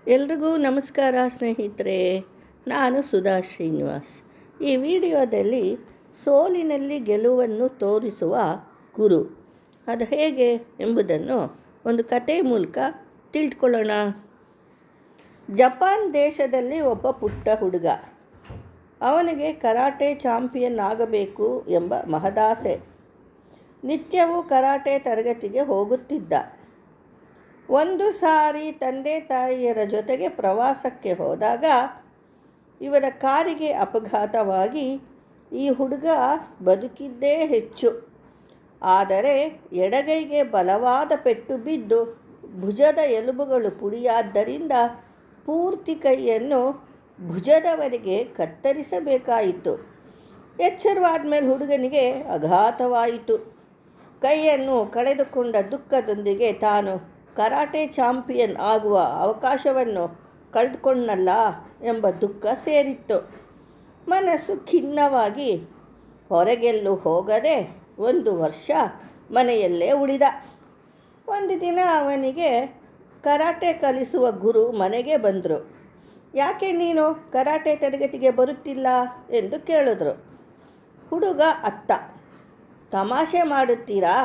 ಎಲ್ರಿಗೂ ನಮಸ್ಕಾರ ಸ್ನೇಹಿತರೆ. ನಾನು ಸುಧಾ ಶ್ರೀನಿವಾಸ್. ಈ ವಿಡಿಯೋದಲ್ಲಿ ಸೋಲಿನಲ್ಲಿ ಗೆಲುವನ್ನು ತೋರಿಸುವ ಗುರು ಅದು ಹೇಗೆ ಎಂಬುದನ್ನು ಒಂದು ಕತೆ ಮೂಲಕ ತಿಳ್ಕೊಳ್ಳೋಣ. ಜಪಾನ್ ದೇಶದಲ್ಲಿ ಒಬ್ಬ ಪುಟ್ಟ ಹುಡುಗ. ಅವನಿಗೆ ಕರಾಟೆ ಚಾಂಪಿಯನ್ ಆಗಬೇಕು ಎಂಬ ಮಹದಾಸೆ. ನಿತ್ಯವೂ ಕರಾಟೆ ತರಗತಿಗೆ ಹೋಗುತ್ತಿದ್ದ. ಒಂದು ಸಾರಿ ತಂದೆ ತಾಯಿಯರ ಜೊತೆಗೆ ಪ್ರವಾಸಕ್ಕೆ ಹೋದಾಗ ಇವರ ಕಾರಿಗೆ ಅಪಘಾತವಾಗಿ ಈ ಹುಡುಗ ಬದುಕಿದ್ದೇ ಹೆಚ್ಚು. ಆದರೆ ಎಡಗೈಗೆ ಬಲವಾದ ಪೆಟ್ಟು ಬಿದ್ದು ಭುಜದ ಎಲುಬುಗಳು ಪುಡಿಯಾದ್ದರಿಂದ ಪೂರ್ತಿ ಕೈಯನ್ನು ಭುಜದವರೆಗೆ ಕತ್ತರಿಸಬೇಕಾಯಿತು. ಎಚ್ಚರವಾದ ಮೇಲೆ ಹುಡುಗನಿಗೆ ಆಘಾತವಾಯಿತು. ಕೈಯನ್ನು ಕಳೆದುಕೊಂಡ ದುಃಖದೊಂದಿಗೆ ತಾನು ಕರಾಟೆ ಚಾಂಪಿಯನ್ ಆಗುವ ಅವಕಾಶವನ್ನು ಕಳೆದುಕೊಂಡನಲ್ಲ ಎಂಬ ದುಃಖ ಸೇರಿತ್ತು. ಮನಸ್ಸು ಖಿನ್ನವಾಗಿ ಹೊರಗೆಲ್ಲೂ ಹೋಗದೆ 1 ವರ್ಷ ಮನೆಯಲ್ಲೇ ಉಳಿದ. ಒಂದು ದಿನ ಅವನಿಗೆ ಕರಾಟೆ ಕಲಿಸುವ ಗುರು ಮನೆಗೆ ಬಂದರು. ಯಾಕೆ ನೀನು ಕರಾಟೆ ತರಗತಿಗೆ ಬರುತ್ತಿಲ್ಲ ಎಂದು ಕೇಳಿದ್ರು. ಹುಡುಗ ಅತ್ತ, ತಮಾಷೆ ಮಾಡುತ್ತೀರಾ?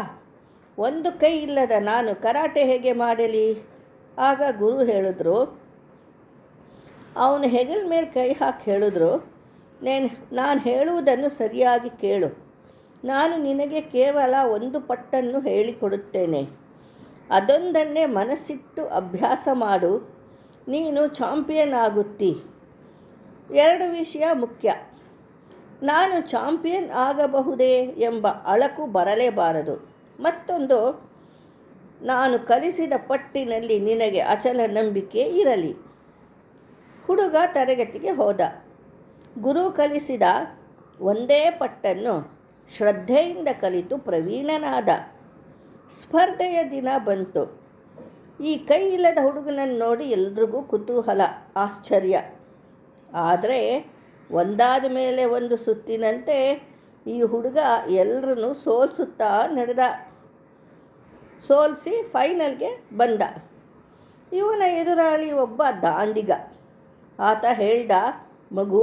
ಒಂದು ಕೈ ಇಲ್ಲದ ನಾನು ಕರಾಟೆ ಹೇಗೆ ಮಾಡಲಿ? ಆಗ ಗುರು ಹೇಳಿದ್ರು. ಅವನು ಹೆಗಲ ಮೇಲೆ ಕೈ ಹಾಕಿ ಹೇಳಿದ್ರು, ನಾನು ಹೇಳುವುದನ್ನು ಸರಿಯಾಗಿ ಕೇಳು. ನಾನು ನಿನಗೆ ಕೇವಲ ಒಂದು ಪಟ್ಟನ್ನು ಹೇಳಿಕೊಡುತ್ತೇನೆ. ಅದೊಂದನ್ನೇ ಮನಸ್ಸಿಟ್ಟು ಅಭ್ಯಾಸ ಮಾಡು. ನೀನು ಚಾಂಪಿಯನ್ ಆಗುತ್ತಿ. 2 ವಿಷಯ ಮುಖ್ಯ. ನಾನು ಚಾಂಪಿಯನ್ ಆಗಬಹುದೇ ಎಂಬ ಅಳಕು ಬರಲೇಬಾರದು. ಮತ್ತೊಂದು, ನಾನು ಕಲಿಸಿದ ಪಟ್ಟಿನಲ್ಲಿ ನಿನಗೆ ಅಚಲ ನಂಬಿಕೆ ಇರಲಿ. ಹುಡುಗ ತರಗತಿಗೆ ಹೋದ. ಗುರು ಕಲಿಸಿದ ಒಂದೇ ಪಟ್ಟನ್ನು ಶ್ರದ್ಧೆಯಿಂದ ಕಲಿತು ಪ್ರವೀಣನಾದ. ಸ್ಪರ್ಧೆಯ ದಿನ ಬಂತು. ಈ ಕೈ ಇಲ್ಲದ ಹುಡುಗನನ್ನು ನೋಡಿ ಎಲ್ರಿಗೂ ಕುತೂಹಲ, ಆಶ್ಚರ್ಯ. ಆದರೆ ಒಂದಾದ ಮೇಲೆ ಒಂದು ಸುತ್ತಿನಂತೆ ಈ ಹುಡುಗ ಎಲ್ಲರನ್ನೂ ಸೋಲಿಸುತ್ತಾ ನಡೆದ. ಸೋಲಿಸಿ ಫೈನಲ್ಗೆ ಬಂದ. ಇವನ ಎದುರಾಳಿ ಒಬ್ಬ ದಾಂಡಿಗ. ಆತ ಹೇಳ್ದ, ಮಗು,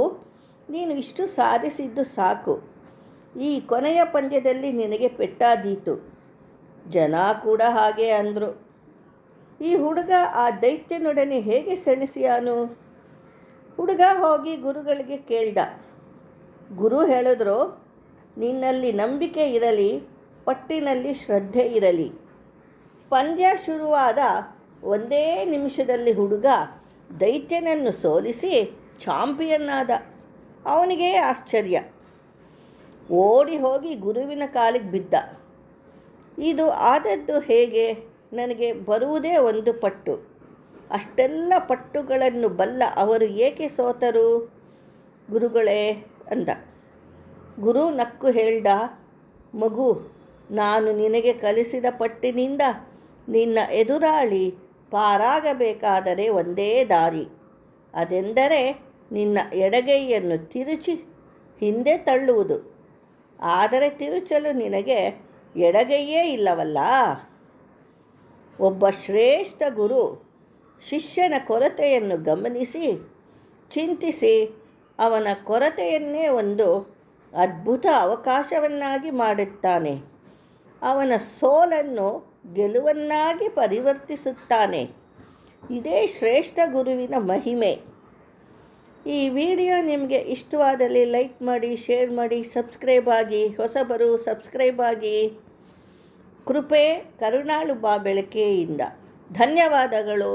ನೀನು ಇಷ್ಟು ಸಾಧಿಸಿದ್ದು ಸಾಕು. ಈ ಕೊನೆಯ ಪಂದ್ಯದಲ್ಲಿ ನಿನಗೆ ಪೆಟ್ಟಾದೀತು. ಜನ ಕೂಡ ಹಾಗೆ ಅಂದರು. ಈ ಹುಡುಗ ಆ ದೈತ್ಯನೊಡನೆ ಹೇಗೆ ಸೆಣಸಿಯಾನು? ಹುಡುಗ ಹೋಗಿ ಗುರುಗಳಿಗೆ ಕೇಳ್ದ. ಗುರು ಹೇಳಿದ್ರು, ನಿನ್ನಲ್ಲಿ ನಂಬಿಕೆ ಇರಲಿ, ಪಟ್ಟಿನಲ್ಲಿ ಶ್ರದ್ಧೆ ಇರಲಿ. ಪಂದ್ಯ ಶುರುವಾದ 1 ನಿಮಿಷದಲ್ಲಿ ಹುಡುಗ ದೈತ್ಯನನ್ನು ಸೋಲಿಸಿ ಚಾಂಪಿಯನ್ ಆದ. ಅವನಿಗೆ ಆಶ್ಚರ್ಯ. ಓಡಿ ಹೋಗಿ ಗುರುವಿನ ಕಾಲಿಗೆ ಬಿದ್ದ. ಇದು ಆದದ್ದು ಹೇಗೆ? ನನಗೆ ಬರುವುದೇ 1 ಪಟ್ಟು. ಅಷ್ಟೆಲ್ಲ ಪಟ್ಟುಗಳನ್ನು ಬಲ್ಲ ಅವರು ಏಕೆ ಸೋತರು ಗುರುಗಳೇ ಅಂದ. ಗುರು ನಕ್ಕು ಹೇಳ್ದ, ಮಗು, ನಾನು ನಿನಗೆ ಕಲಿಸಿದ ಪಟ್ಟಿನಿಂದ ನಿನ್ನ ಎದುರಾಳಿ ಪಾರಾಗಬೇಕಾದರೆ ಒಂದೇ ದಾರಿ. ಅದೆಂದರೆ ನಿನ್ನ ಎಡಗೈಯನ್ನು ತಿರುಚಿ ಹಿಂದೆ ತಳ್ಳುವುದು. ಆದರೆ ತಿರುಚಲು ನಿನಗೆ ಎಡಗೈಯೇ ಇಲ್ಲವಲ್ಲ. ಒಬ್ಬ ಶ್ರೇಷ್ಠ ಗುರು ಶಿಷ್ಯನ ಕೊರತೆಯನ್ನು ಗಮನಿಸಿ ಚಿಂತಿಸಿ ಅವನ ಕೊರತೆಯನ್ನೇ ಒಂದು ಅದ್ಭುತ ಅವಕಾಶವನ್ನಾಗಿ ಮಾಡುತ್ತಾನೆ. ಅವನ ಸೋಲನ್ನು ಗೆಲುವನ್ನಾಗಿ ಪರಿವರ್ತಿಸುತ್ತಾನೆ. ಇದೇ ಶ್ರೇಷ್ಠ ಗುರುವಿನ ಮಹಿಮೆ. ಈ ವಿಡಿಯೋ ನಿಮಗೆ ಇಷ್ಟವಾದಲ್ಲಿ ಲೈಕ್ ಮಾಡಿ, ಶೇರ್ ಮಾಡಿ, ಸಬ್ಸ್ಕ್ರೈಬ್ ಆಗಿ. ಹೊಸಬರು ಸಬ್ಸ್ಕ್ರೈಬ್ ಆಗಿ. ಕೃಪೆ ಕರುಣಾಳು ಬಾ ಬೆಳಕೆಯಿಂದ. ಧನ್ಯವಾದಗಳು.